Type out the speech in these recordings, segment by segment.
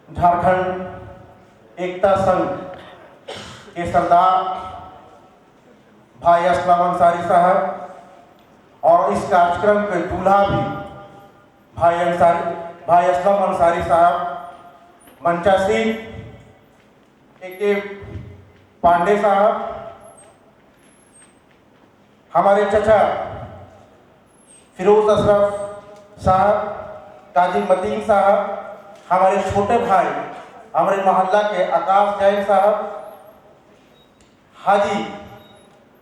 झारखंड एकता संघ के सरदार भाई असलम अंसारी साहब और इस कार्यक्रम के दूल्हा भी भाई असलम अंसारी साहब, मंचा सिंह के पांडे साहब, हमारे चचा फिरोज अशरफ साहब, काजी मतीन साहब, हमारे छोटे भाई हमारे मोहल्ला के आकाश जैन साहब, हाजी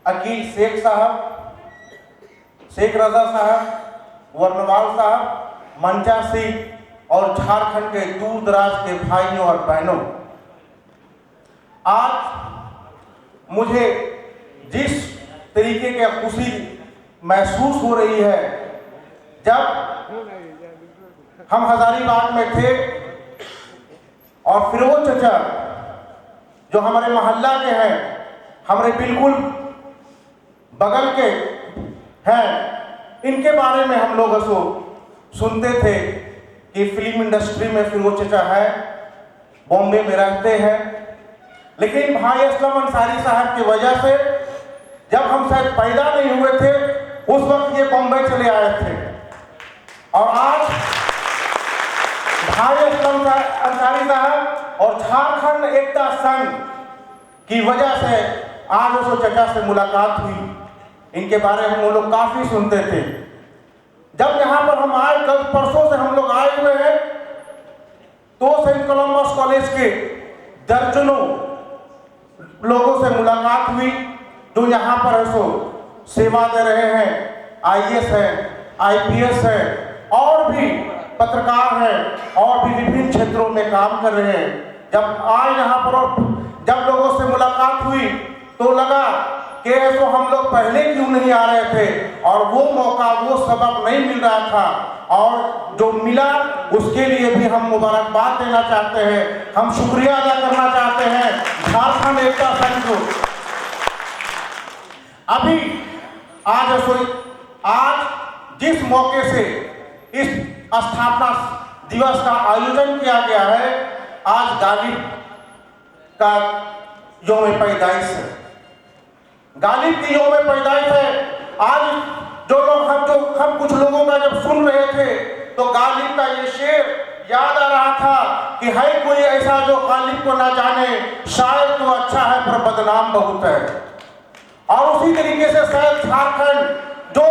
अकील शेख साहब, शेख रजा साहब, वर्णवाल साहब, मंचा सिंह और झारखंड के दूर दराज के भाइयों और बहनों, आज मुझे जिस तरीके की खुशी महसूस हो रही है, जब हम हजारीबाग में थे और फिरोज चचा जो हमारे मोहल्ला के हैं, हमारे बिल्कुल बगल के हैं, इनके बारे में हम लोग ऐसो सुनते थे कि फिल्म इंडस्ट्री में फिरोज चचा है, बॉम्बे में रहते हैं। लेकिन भाई असलम अंसारी साहब की वजह से जब हम शायद पैदा नहीं हुए थे उस वक्त ये बॉम्बे चले आए थे, और आज भाई असलम अंसारी साहब और झारखंड एकता संघ की वजह से आज उस चचा से मुलाकात हुई। इनके बारे में हम लोग काफी सुनते थे। जब यहाँ पर हम आए, कल परसों से हम लोग आए हुए हैं, तो सेंट कोलंबस कॉलेज के दर्जनों लोगों से मुलाकात हुई जो यहाँ पर ऐसो सेवा दे रहे हैं, आईएएस है, आईपीएस है, और भी पत्रकार हैं और भी विभिन्न क्षेत्रों में काम कर रहे हैं। जब आए यहाँ पर और जब लोगों से मुलाकात हुई तो लगा कि ऐसो हम लोग पहले क्यों नहीं आ रहे थे, और वो मौका, वो सबब नहीं मिल रहा था, और जो मिला उसके लिए भी हम मुबारकबाद देना चाहते हैं, हम शुक्रिया अदा करना चाहते हैं झारखंड एकता संघ को। अभी आज जिस मौके से इस स्थापना दिवस का आयोजन किया गया है, आज गालिब का यौम पैदाइश है, गालिब की यौम पैदाइश है। आज हम कुछ लोगों का जब सुन रहे थे तो गालिब का ये शेर याद आ रहा था कि है कोई ऐसा जो गालिब को ना जाने, शायद तो अच्छा है पर बदनाम बहुत है। और उसी तरीके से शायद झारखंड जो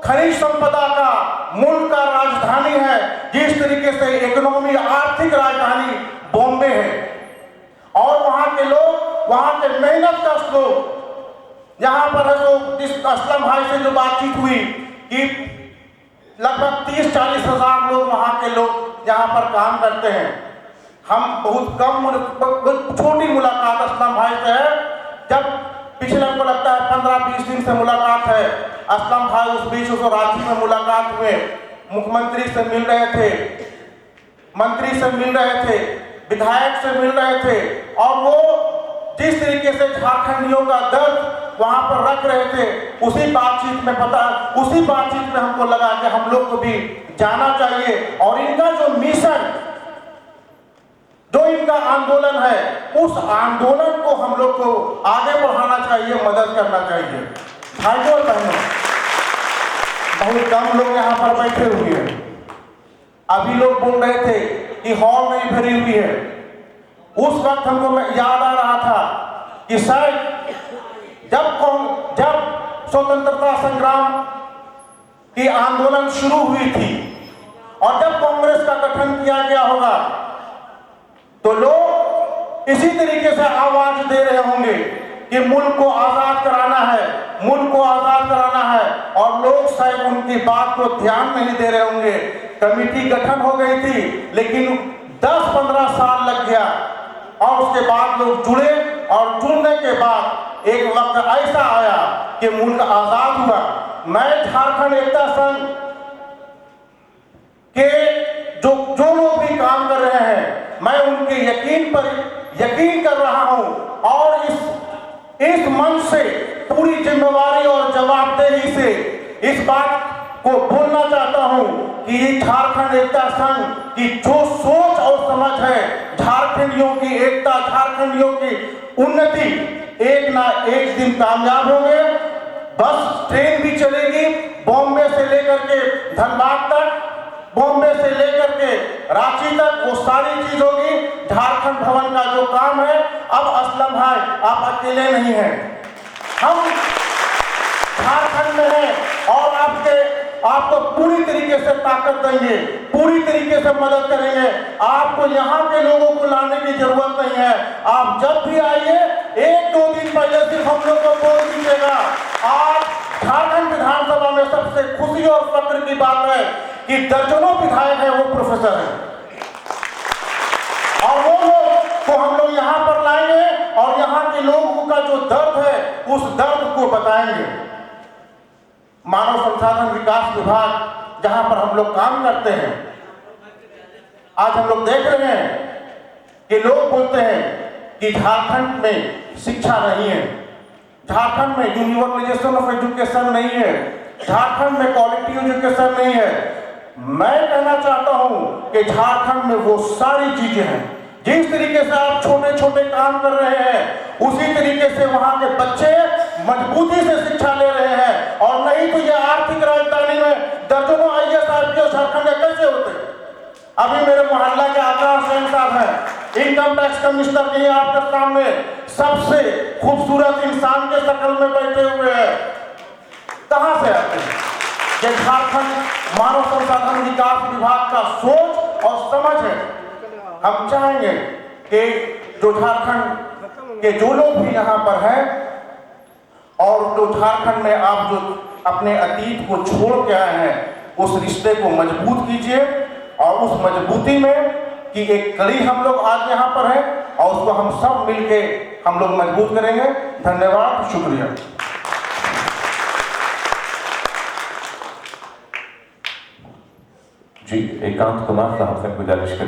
खनिज संपदा का, मुल्क का राजधानी है, जिस तरीके से इकोनॉमी, आर्थिक राजधानी बॉम्बे है, और वहां के लोग, वहां के मेहनत कश लोग, यहाँ पर है जो इस असलम भाई से जो बातचीत हुई कि लगभग 30-40 हजार लोग, वहां के लोग यहाँ पर काम करते हैं। हम बहुत छोटी मुलाकात असलम भाई से है, जब पिछले हमको लगता है 15-20 दिन से मुलाकात है। असलम भाई उस बीच उस रांची में मुलाकात हुए, मुख्यमंत्री से मिल रहे थे, मंत्री से मिल रहे थे, विधायक से मिल रहे थे, और वो जिस तरीके से झारखंडियों का दर्द वहां पर रख रहे थे, उसी बातचीत में हमको लगा कि हम लोग को भी जाना चाहिए, और इनका जो मिशन, जो इनका आंदोलन है, उस आंदोलन को हम लोग को आगे बढ़ाना चाहिए, मदद करना चाहिए। भाइयों और बहनों, बहुत कम लोग यहाँ पर बैठे हुए हैं। अभी लोग बोल रहे थे कि हॉल नहीं भरी हुई है। उस वक्त हमको याद आ रहा था कि शायद जब स्वतंत्रता संग्राम की आंदोलन शुरू हुई थी और जब कांग्रेस का गठन किया गया होगा, तो लोग इसी तरीके से आवाज दे रहे होंगे कि मुल्क को आजाद कराना है, मुल्क को आजाद कराना है, और लोग शायद उनकी बात को ध्यान नहीं दे रहे होंगे। कमेटी गठन हो गई थी, लेकिन 10-15 साल लग गया, और उसके बाद लोग जुड़े, और जुड़ने के बाद एक वक्त ऐसा आया कि मुल्क आजाद हुआ। मैं झारखंड एकता संघ के जो लोग भी काम कर रहे हैं, मैं उनके यकीन कर रहा हूं, और इस मंच से पूरी जिम्मेवारी और जवाबदेही से इस बात को बोलना चाहता हूं कि ये झारखंड एकता संघ की जो सोच और समझ है, झारखंडियों की एकता, झारखंडियों की उन्नति एक ना एक दिन कामयाब होंगे। बस ट्रेन भी चलेगी बॉम्बे से लेकर के धनबाद तक, बॉम्बे से लेकर के रांची तक, वो सारी चीज होगी। झारखंड भवन का जो काम है, अब असलम भाई आप अकेले नहीं हैं, हम झारखंड में हैं और आपको पूरी तरीके से ताकत देंगे, पूरी तरीके से मदद करेंगे। आपको यहाँ के लोगों को लाने की जरूरत नहीं है। आप जब भी आइए 1-2 दिन पहले सिर्फ हम लोग को बोल दीजिएगा। आज झारखंड विधानसभा में सबसे खुशी और फक्र की बात है कि दर्जनों विधायक हैं, वो प्रोफेसर हैं, और वो लोग को हम लोग यहाँ पर लाएंगे और यहाँ के लोगों का जो दर्द है उस दर्द को बताएंगे। मानव संसाधन विकास विभाग जहां पर हम लोग काम करते हैं, आज हम लोग देख रहे हैं कि लोग बोलते हैं कि झारखंड में शिक्षा नहीं है, झारखंड में यूनिवर्सलाइजेशन ऑफ एजुकेशन नहीं है, झारखंड में क्वालिटी एजुकेशन नहीं है। मैं कहना चाहता हूं कि झारखंड में वो सारी चीजें हैं। जिस तरीके से आप छोटे छोटे काम कर रहे हैं, उसी तरीके से वहां के बच्चे मजबूती से शिक्षा ले रहे हैं। और नहीं तो ये आर्थिक राजधानी में दर्जनों IAS IPS झारखंड में कैसे होते। अभी मेरे मोहल्ला के आकाश सेन साहब हैं, इनकम टैक्स कमिश्नर नहीं, आपके सामने सबसे खूबसूरत इंसान के शक्ल में बैठे हुए हैं। कहां से आते हैं? ये झारखंड मानव संसाधन विकास विभाग का सोच और समझ है। हम चाहेंगे कि जो झारखंड के जो लोग भी यहाँ पर हैं और जो झारखंड में आप जो अपने अतीत को छोड़ के आए हैं, उस रिश्ते को मजबूत कीजिए और उस मजबूती में की एक कड़ी हम लोग आज यहाँ पर हैं और उसको हम सब मिलके हम लोग मजबूत करेंगे। धन्यवाद, शुक्रिया। जी, एकांत कुमार साहब से गुजारिश